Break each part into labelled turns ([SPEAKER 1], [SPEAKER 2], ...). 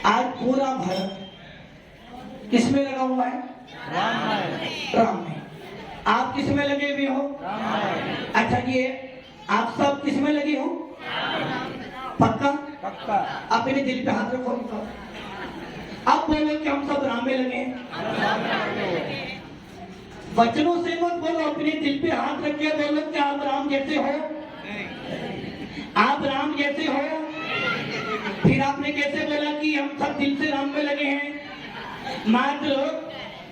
[SPEAKER 1] आज पूरा भारत किसमें लगा हुआ है? राम में। आप किसमें लगे हुए हो? अच्छा ये आप सब किसमें लगे हो? पक्का?
[SPEAKER 2] पक्का।
[SPEAKER 1] अपने दिल पे हाथ रखो। अब बोलो कि हम सब राम में लगे हैं। वचनों से मत बोलो, अपने दिल पे हाथ रख के बोलो कि आप राम जैसे हो। आप राम जैसे हो। फिर आपने कैसे बोला कि हम सब दिल से राम में लगे हैं? मात्र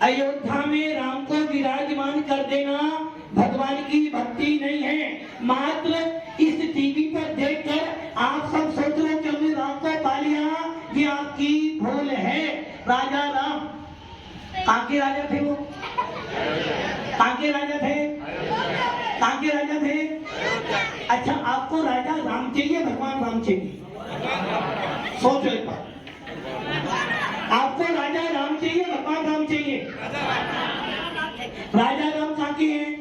[SPEAKER 1] अयोध्या में राम को विराजमान कर देना भगवान की भक्ति नहीं है। मात्र इस टीवी पर देखकर आप सब सोच रहे हो कि हमने राम को पा लिया, ये आपकी भूल है। राजा राम कहाँ के राजा थे? वो कहाँ के राजा थे? कहाँ के राजा थे? अच्छा आपको राजा राम चाहिए, भगवान राम चाहिए? सोचो एक बार, आपको राजा राम चाहिए, भगवान राम चाहिए? राजा राम कहाँ के हैं?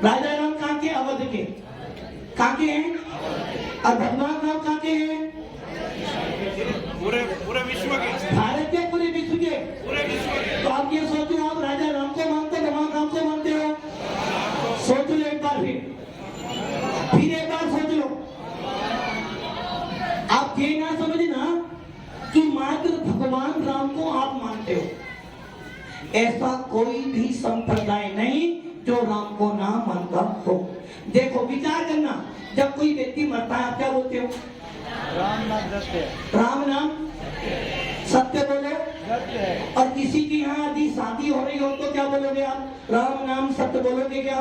[SPEAKER 1] राजा राम कहाँ के? अवध के। कहाँ के हैं? और भगवान राम कहाँ के हैं?
[SPEAKER 2] पूरे विश्व के।
[SPEAKER 1] भारत के पूरे विश्व के।
[SPEAKER 2] पूरे विश्व के।
[SPEAKER 1] तो आप ये सोचो, आप राजा राम को मानते, भगवान राम को मानते हो? सोच लो एक बार, फिर एक बार सोच लो। आप ये ना समझना कि मात्र भगवान राम को आप मानते हो। ऐसा कोई भी संप्रदाय नहीं जो राम को ना मानता हो। देखो विचार करना, जब कोई व्यक्ति मरता है आप क्या बोलते हो?
[SPEAKER 2] राम नाम सत्य।
[SPEAKER 1] राम नाम सत्य बोलो।
[SPEAKER 2] सत्य है।
[SPEAKER 1] और किसी की यहाँ यदि शादी हो रही हो तो क्या बोलोगे आप? राम नाम सत्य बोलोगे क्या?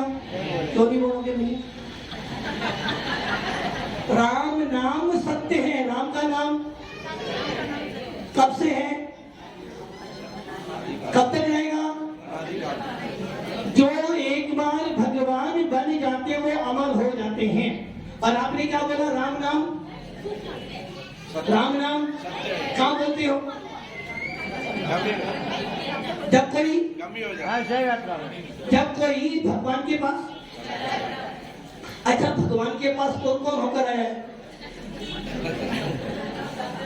[SPEAKER 1] क्यों नहीं बोलोगे? नहीं, राम नाम सत्य है। राम का नाम कब से है? कब तक रहेगा? जो एक बार भगवान बन जाते वो अमर हो जाते हैं। और आपने क्या बोला? राम नाम। राम नाम क्या बोलते हो? जब कोई भगवान के पास, अच्छा भगवान के पास कौन कौन होकर आया है?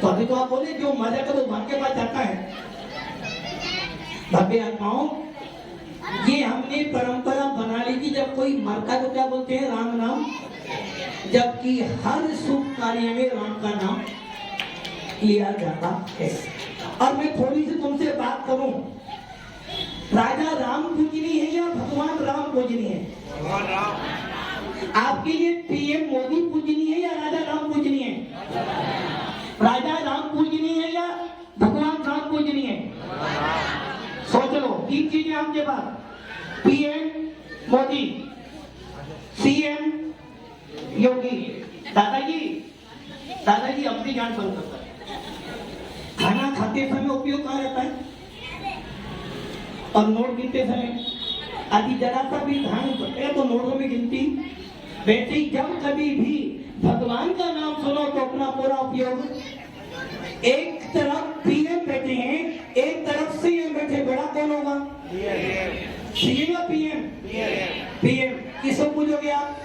[SPEAKER 1] तो अभी तो आप बोले जो मजा कर वो भगवान के पास जाता है। भव्य आत्माओं, ये हमने परंपरा बना ली कि जब कोई मरता तो क्या बोलते हैं? राम नाम। जबकि हर शुभ कार्य में राम का नाम लिया जाता है। और मैं थोड़ी सी तुमसे बात करूं, राजा राम पूजनीय है या भगवान राम पूजनीय है?
[SPEAKER 2] भगवान राम।
[SPEAKER 1] आपके लिए पीएम मोदी पूजनीय है या राजा राम पूजनीय है? राजा राम पूजनीय है या भगवान राम पूजनीय है? सोच लो, तीन चीजें आपके पास, पीएम मोदी, सीएम योगी। दादाजी अपनी जान बंद करता है। खाना खाते समय उपयोग कहाँ रहता है? और नोट गिनते समय आदि जरा सा भी ध्यान पड़ेगा तो नोटों में गिनती। वैसे ही जब कभी भी भगवान का नाम सुनो तो अपना पूरा उपयोग। एक तरफ पीएम बैठे हैं, एक तरफ सीएम बैठे, बड़ा कौन होगा? सीएम या पीएम? पीएम। किसको पूजोगे आप?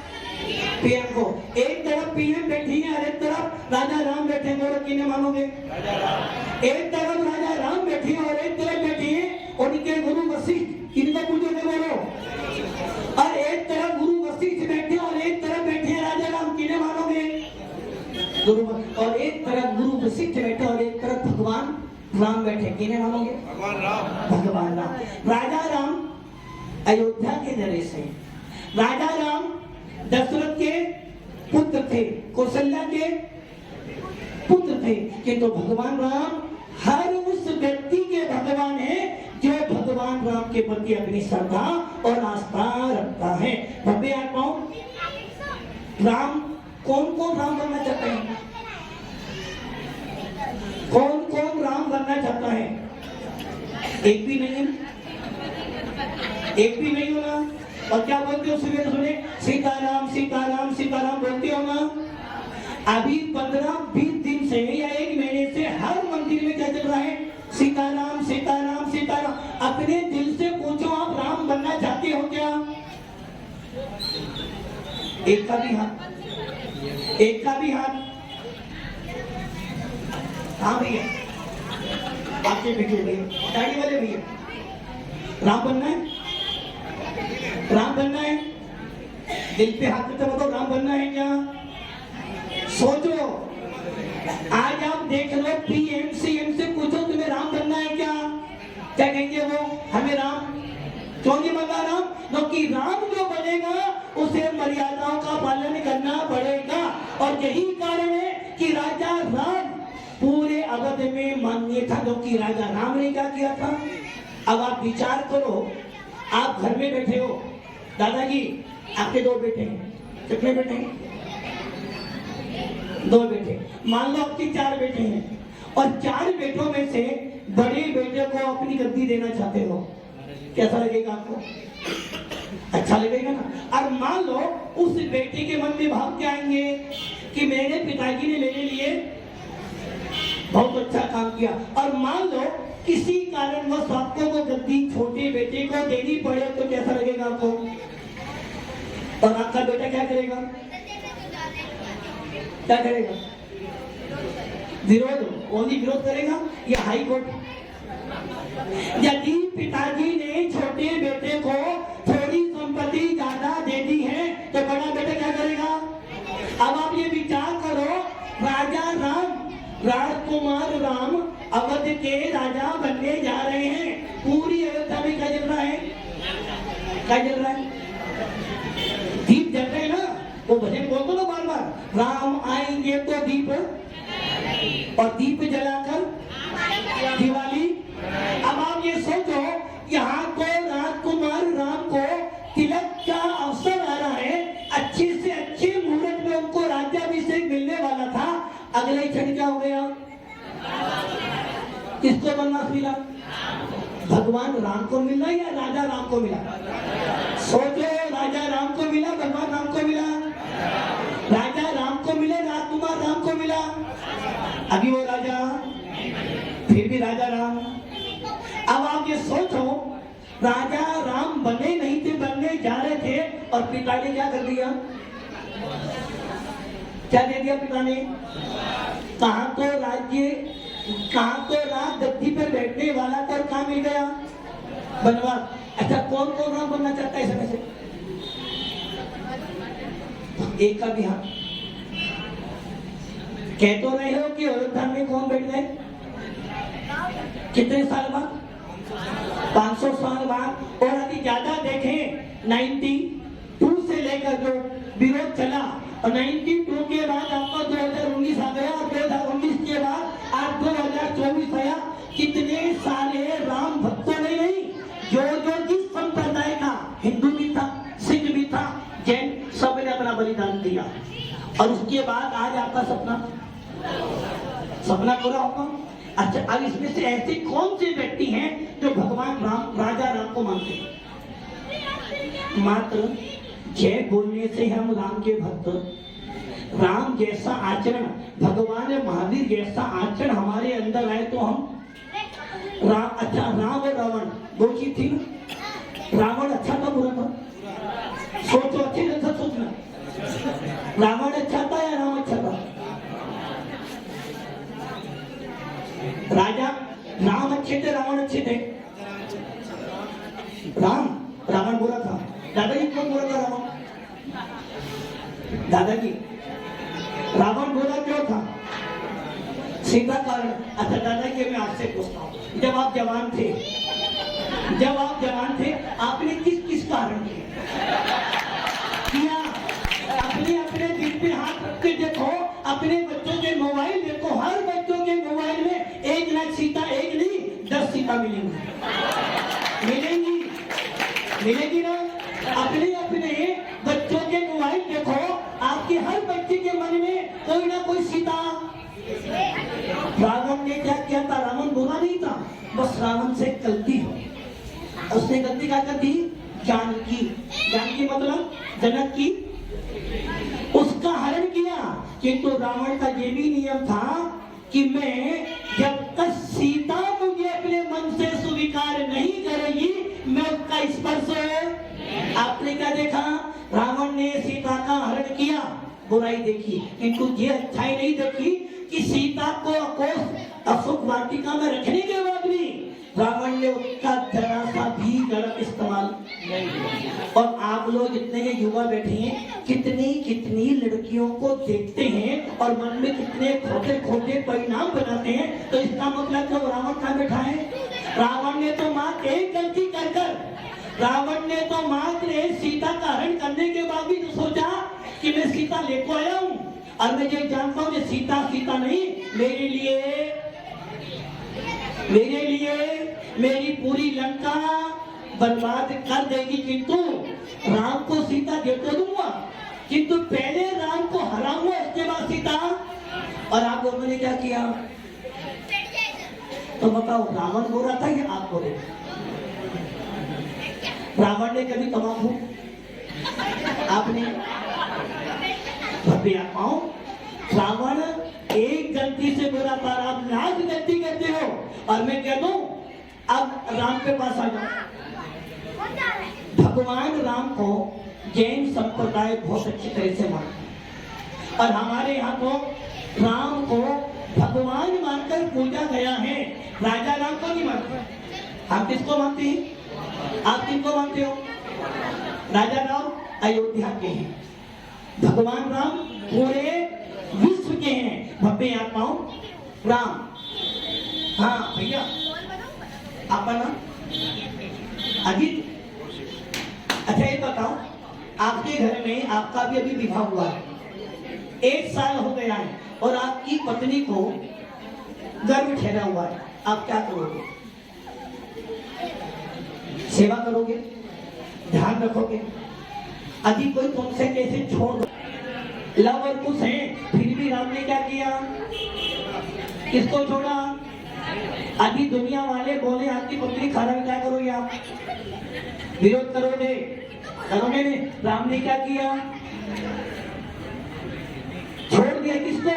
[SPEAKER 1] पीएम को। एक तरफ पीएम बैठी है और एक तरफ राजा राम बैठे हैं, बोलो किन्हें मानोगे? एक तरफ राजा राम बैठी है और एक तरफ बैठी है उनके गुरु वशिष्ठ, किनको पूजोगे बोलो? और एक तरफ गुरु वशिष्ठ बैठे और एक तरफ बैठे हैं राजा राम, किन्हें मानोगे? गुरु। और एक तरफ गुरु वशिष्ठ बैठे और एक तरफ भगवान राम बैठे, किन्हें मानोगे?
[SPEAKER 2] भगवान राम।
[SPEAKER 1] भगवान राम। राजा राम अयोध्या के नरेश हैं। राजा राम दशरथ के पुत्र थे, कौशल्या के पुत्र थे, किंतु भगवान राम हर उस व्यक्ति के भगवान है जो भगवान राम के प्रति अपनी श्रद्धा और आस्था रखता है। भव्य आत्माओं, राम कौन कौन राम बनना चाहते हैं? कौन कौन राम बनना चाहता है? एक भी नहीं, एक भी नहीं हो ना। और क्या बोलते हो? सुबह सुने सीताराम सीताराम सीताराम बोलते हो ना। अभी 15-20 दिन से या एक महीने से हर मंदिर में क्या चल रहा है? सीताराम सीताराम सीताराम। अपने दिल से पूछो, आप राम बनना चाहते हो क्या? एक का भी हाथ, एक का भी हाथ। हाँ भैया, आपके बेटे भैया, दाढ़ी वाले भैया, राम बनना है? राम बनना है? दिल पे हाथ रखकर बताओ, राम बनना है क्या? सोचो, आज आप देख लो पीएम सीएम से पूछो तुम्हें राम बनना है क्या? क्या कहेंगे वो? हमें राम क्यों नहीं बनना राम? क्योंकि राम जो बनेगा उसे मर्यादाओं का पालन करना पड़ेगा। और यही कारण है कि राजा राम पूरे अवध में मान्य था, क्योंकि राजा राम ने क्या किया था। अब आप विचार करो, आप घर में बैठे हो, दादाजी आपके 2 बेटे हैं, कितने बेटे हैं? 2 बेटे। मान लो आपके 4 बेटे हैं और 4 बेटों में से बड़े बेटे को अपनी गद्दी देना चाहते हो, कैसा लगेगा आपको? अच्छा लगेगा ना। और मान लो उस बेटे के मन में भाव क्या आएंगे कि मेरे पिताजी ने मेरे लिए बहुत अच्छा काम किया, और मान लो किसी कारणवश आपको वो गद्दी छोटे बेटे को देनी पड़े तो कैसा लगेगा आपको? और आपका बेटा क्या करेगा? क्या करेगा? विरोध, ओनली विरोध करेगा या हाई कोर्ट? यदि पिताजी ने छोटे बेटे को थोड़ी संपत्ति ज्यादा दे दी है तो बड़ा बेटा क्या करेगा? अब आप ये विचार करो, राजा राम, राजकुमार राम अवध के राजा बनने जा रहे हैं। पूरी अयोध्या में क्या चल रहा है? क्या चल रहा है? दीप जल रहे हैं ना, वो भजन बोलते ना बार बार, राम आएंगे तो दीप, और दीप जलाकर दिवाली। अब आप ये सोचो, यहाँ को राजकुमार राम को तिलक का अवसर आ रहा है, अच्छे से अच्छे मुहूर्त में उनको राज्याभिषेक मिलने वाला था, अगले ही क्षण क्या हो गया? किसको वनवास मिला? भगवान राम को मिला या राजा राम को मिला? सोचो, राजा राम को मिला, भगवान राम को मिला? राजा राम को मिले, राजकुमार राम को मिला? अभी वो राजा, फिर भी राजा राम। अब आप ये सोचो, राजा राम बने नहीं थे, बनने जा रहे थे, और पिता ने क्या कर दिया? क्या दे दिया पिता ने? कहाँ तो राज्य, कहाँ तो राज गद्दी पर बैठने वाला था, और कहाँ मिल गया? बनवास। अच्छा, कौन कौन राम बनना चाहता है इसमें से? एक का भी हाथ। कह तो रहे हो कि अयोध्या में कौन बैठ गए? कितने साल बाद? 500 साल बाद। और अभी ज्यादा देखें, 92 से लेकर जो विरोध चला, और 92 के बाद आपका 2019 आ गया, और 2019 के बाद आज 2024 आया। कितने सारे राम भक्तों ने नहीं, जो जिस संप्रदाय का, हिंदू भी था, सिख भी था, जैन, सब ने अपना बलिदान दिया, और उसके बाद आज आपका सपना पूरा होगा। अच्छा, अब इसमें से ऐसे कौन से व्यक्ति हैं जो भगवान राम, राजा राम को मानते हैं? मात्र जय बोलने से हम राम के भक्त, राम जैसा आचरण, भगवान महावीर जैसा आचरण हमारे अंदर आए तो हम राम। अच्छा, राम और रावण 2 चीज थी ना? रावण अच्छा था बुरा था? सोचो, अच्छे से सोचना, रावण अच्छा था या राम अच्छा था? राजा राम अच्छे थे, रावण अच्छे थे? रावण बुरा था। दादाजी क्यों बुरा था रावण? दादाजी, रावण बुरा क्यों था? सीधा कारण। अच्छा दादाजी, मैं आपसे पूछता हूँ, जब आप जवान थे, आपने किस किस कारण किया? अपने दिल पे हाथ रख के देखो, अपने बच्चों के मोबाइल देखो, हर बच्चों के मोबाइल में 1 लाख सीता, एक नहीं 10 सीता मिलेगी ना? अपने बच्चों के मोबाइल देखो, आपके हर बच्चे के मन में कोई ना कोई सीता। रावण ने क्या किया था? रावण बुरा नहीं था, बस रावण से गलती हो। उसने गलती क्या कर दी? जानकी मतलब जनक की, उसका हरण किया। किंतु रावण का ये भी नियम था कि मैं जब तक सीता मुझे अपने मन से स्वीकार नहीं करेगी, मैं उसका स्पर्श। आपने क्या देखा? रावण ने सीता का हरण किया, बुराई देखी, किंतु ये अच्छाई नहीं देखी कि सीता को अशोक वाटिका में रखने के बाद भी रावण ने उसका जरा सा भी गलत इस्तेमाल
[SPEAKER 2] नहीं किया।
[SPEAKER 1] और आप लोग जितने ये युवा बैठे हैं कितनी कितनी लड़कियों को देखते हैं और मन में कितने खोटे खोटे परिणाम बनाते हैं। तो इसका मतलब तो रावण कहाँ बैठा है? रावण ने तो मात्र एक गलती कर रावण ने तो मात्र सीता का हरण करने के बाद भी तो सोचा कि मैं सीता लेको आया हूँ और मैं ये जानता हूँ कि सीता सीता नहीं, मेरे लिए मेरी पूरी लंका बर्बाद कर देगी, किंतु राम को सीता दे तो दूंगा, किंतु पहले राम को हराऊंगा, उसके बाद सीता। और आप लोगों ने क्या किया? तो बताओ, रावण गोरा था या आप गोरे? रावण ने कभी तमाकू, आपने आत्माओं, रावण एक गलती से गोरा था, आप लाख गलती करते हो और मैं कह दूं अब राम के पास आ जाओ। भगवान राम को जैन संप्रदाय बहुत अच्छी तरह से मानता और हमारे यहाँ तो राम को भगवान मानकर पूजा गया है, राजा राम को नहीं मानते। हम किसको मानते हैं? आप किसको मानते हो? राजा राम अयोध्या के हैं, भगवान राम पूरे विश्व के हैं, भव्य आत्माओं राम। हाँ भैया, आपका नाम अजीत? अच्छा ये बताओ, आपके घर में आपका भी अभी विवाह हुआ है, 1 साल हो गया है और आपकी पत्नी को गर्भ ठहरा हुआ है, आप क्या करोगे? सेवा करोगे, ध्यान रखोगे? अभी कोई तुमसे कैसे छोड़ दो, लव और कुछ है, फिर भी राम ने क्या किया? किसको छोड़ा? अभी दुनिया वाले बोले आपकी पत्नी खराब, क्या करोगे आप? विरोध करोगे नहीं? राम ने क्या किया? छोड़ दिया किसको?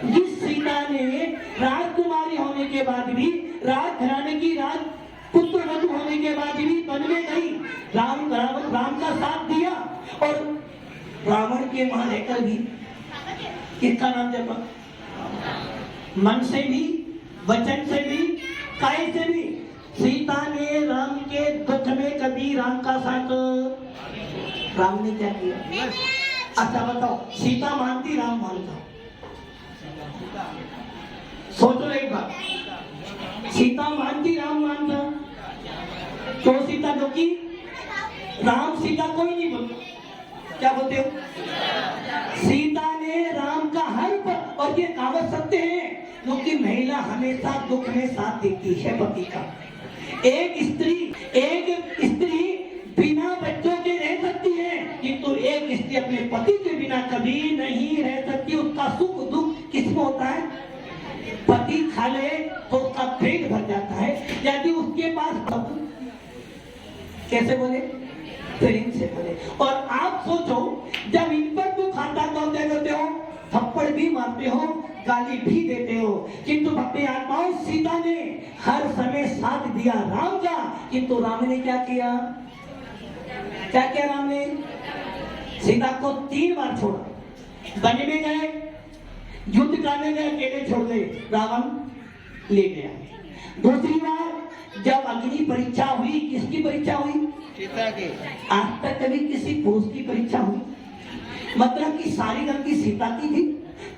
[SPEAKER 1] जिस सीता ने राजकुमारी होने के बाद भी, राजघराने की पुत्र वधु होने के बाद भी वन में गई, राम का साथ दिया और रावण के वहां रहकर भी किसका नाम जपा? मन से भी, वचन से भी, काय से भी। सीता ने राम के दुख में कभी राम का साथ, राम ने क्या किया? अच्छा बताओ, सीता मानती राम मानता? सोचो एक बार, सीता मानती राम मानता? क्यों सीता? क्योंकि राम सीता कोई नहीं बोलता, क्या बोलते हो? सीता ने राम का हर पल, और ये कहावत सत्य है, क्योंकि महिला हमेशा दुख में साथ देती है पति का। एक स्त्री बिना बच्चों के रह सकती है, किंतु एक स्त्री अपने पति के बिना कभी नहीं रह सकती। उसका सुख दुख किसमें होता है? पति खा ले तो उसका पेट भर जाता है। यदि उसके पास, कैसे बोले? प्रेम से बोले। और आप सोचो, जब इन पर दुख आता तो क्या करते हो? थप्पड़ भी मारते हो, गाली भी देते हो। किंतु भक्ति आत्माओं, सीता ने हर समय साथ दिया राम का, किंतु राम ने क्या किया? राम ने सीता को 3 बार छोड़ा। वन में गए, युद्ध करने गए, अकेले छोड़ गए, रावण ले गया। दूसरी बार जब अग्नि परीक्षा हुई, किसकी परीक्षा हुई?
[SPEAKER 2] सीता की।
[SPEAKER 1] आज तक कभी किसी पुरुष की परीक्षा हुई? मतलब कि सारी गलती सीता की थी,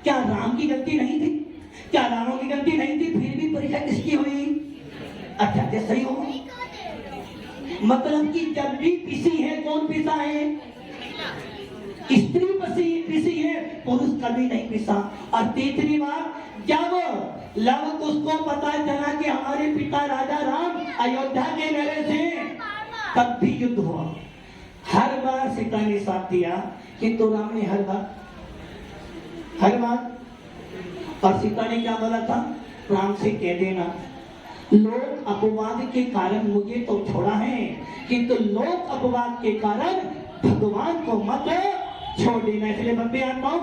[SPEAKER 1] क्या राम की गलती नहीं थी? क्या रावण की गलती नहीं थी? फिर भी परीक्षा किसकी हुई? अच्छा ये सही होगा। मतलब कि जब भी पिसी है, कौन पिसा है? स्त्री पिसी है, पुरुष कभी नहीं पिसा। और तीसरी बार जब लव कुश को पता चला कि हमारे पिता राजा राम अयोध्या के नरेश हैं, तब भी युद्ध हुआ। हर बार सीता ने साथ दिया, किंतु राम ने हर बार। और सीता ने क्या बोला था? राम से कह देना, लोग अपवाद के कारण मुझे तो छोड़ा है, किंतु लोग अपवाद के कारण भगवान को मत छोड़ देना। इसलिए बंदे आत्माओं,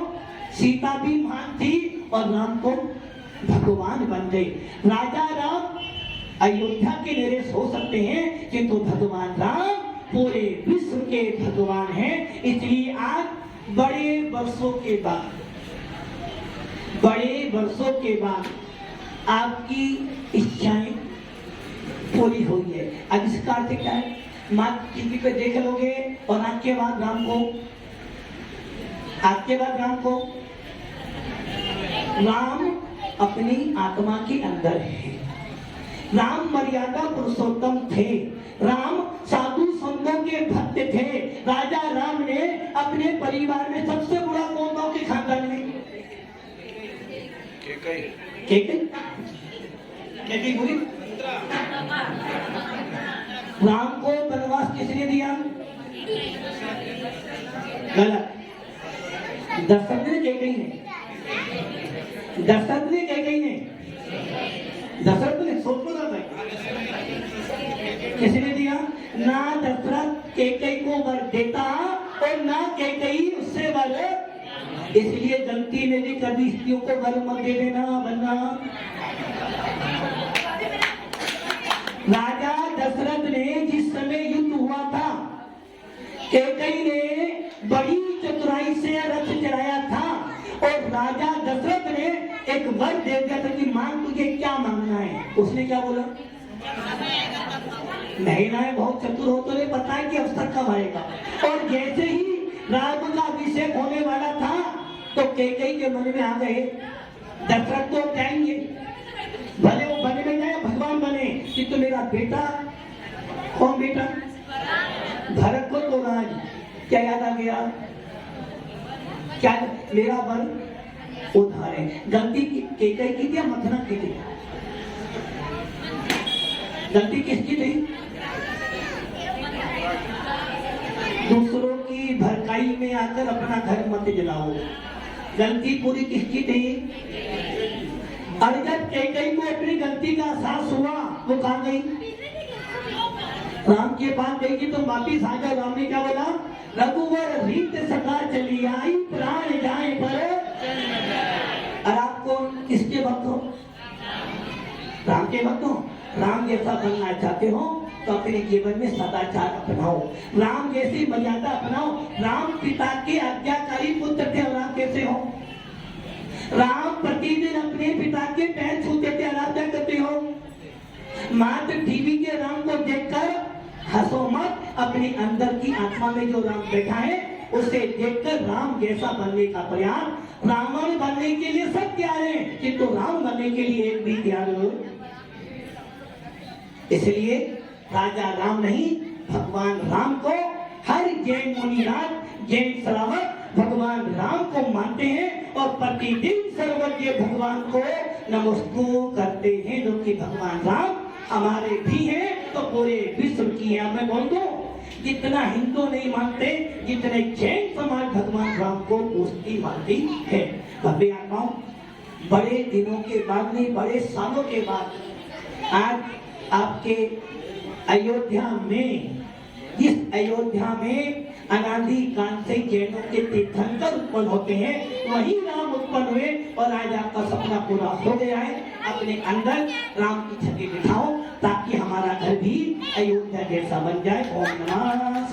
[SPEAKER 1] सीता भी महान थी और राम को भगवान बन गए। राजा राम अयोध्या के नरेश हो सकते हैं, किंतु भगवान राम पूरे विश्व के भगवान हैं। इसलिए आज बड़े वर्षों के बाद आपकी इच्छाएं पूरी हुई है। अब इसका अर्थ क्या है? माँ टीवी पे देख लोगे और आज के बाद राम को राम अपनी आत्मा के अंदर है। राम मर्यादा पुरुषोत्तम थे, राम साधु संतों के भक्त थे। राजा राम ने अपने परिवार में सबसे बुरा कौन था के खानदान में? कैकई बुरी। राम को वनवास किसने दिया? गलत। दशरथ ने कैकई ने, दशरथ ने कैकई ने, दशरथ ने सोच रहा था किसने दिया? ना दशरथ कैकई को वर देता और ना कैकई उससे वर। इसलिए गलती ने भी कभी स्त्रियों को वर मत दे देना बनना। राजा दशरथ ने जिस समय युद्ध हुआ था, कैकई ने बड़ी चतुराई से रथ चलाया था और राजा दशरथ ने एक वर दे दिया था कि मांग तुझे क्या मांगना है। उसने क्या बोला? महिलाएं बहुत चतुर हो तो नहीं पता है कि अवसर कब आएगा। और जैसे ही राम का अभिषेक होने वाला था तो कैकई के मन में आ गए दशरथ तो जाएंगे, भले वो बने में जाए भगवान बने, कि तो मेरा बेटा। कौन बेटा? भरत को तो राज क्या याद आ गया? क्या मेरा वर उधार है। गलती कैकई की थी या मथुरा की थी? गलती किसकी थी? दूसरों की भरकाई में आकर अपना घर मत जलाओ। गलती पूरी किसकी थी? और जब कैकई को अपनी गलती का एहसास हुआ वो कहाँ गई? राम के पास गई कि तुम वापिस आ जाओ। राम ने क्या बोला? रघुवर रीत सदा चली आई, प्राण जाए पर। और आपको किसके भक्त हो? राम के भक्त हो। राम जैसा बनना चाहते हो तो अपने जीवन में सदाचार अपनाओ, राम जैसी मर्यादा अपनाओ। राम पिता के आज्ञाकारी पुत्र थे और आप कैसे हो? राम प्रतिदिन अपने पिता के पैर छूते थे और आप क्या करते हो? मात्र टीवी के राम को देखकर हंसो मत। अपने अंदर की आत्मा में जो राम बैठा है उसे देखकर राम जैसा बनने का प्रयास। रावण बनने के लिए सब तैयार है किंतु राम बनने के लिए एक भी तैयार हो। इसलिए राजा राम नहीं, भगवान राम को हर जैन मुनिराज, जैन श्रावक भगवान राम को मानते हैं और प्रतिदिन सर्वज्ञ भगवान को नमस्कार करते हैं। जो कि भगवान राम हमारे भी हैं तो पूरे विश्व की है। मैं बोल दूं, जितना हिंदू नहीं मानते जितने जैन समाज भगवान राम को दोस्ती मानती है। भव्य आत्माओं, बड़े दिनों के बाद नहीं, बड़े सालों के बाद आज आपके अयोध्या में, जिस अयोध्या में अनादि काल से जैनों के तीर्थंकर उत्पन्न होते हैं, वही राम उत्पन्न हुए और आज आपका सपना पूरा हो गया है। अपने अंदर राम की छवि बिठाओ ताकि हमारा घर भी अयोध्या जैसा बन जाए। ओम नमः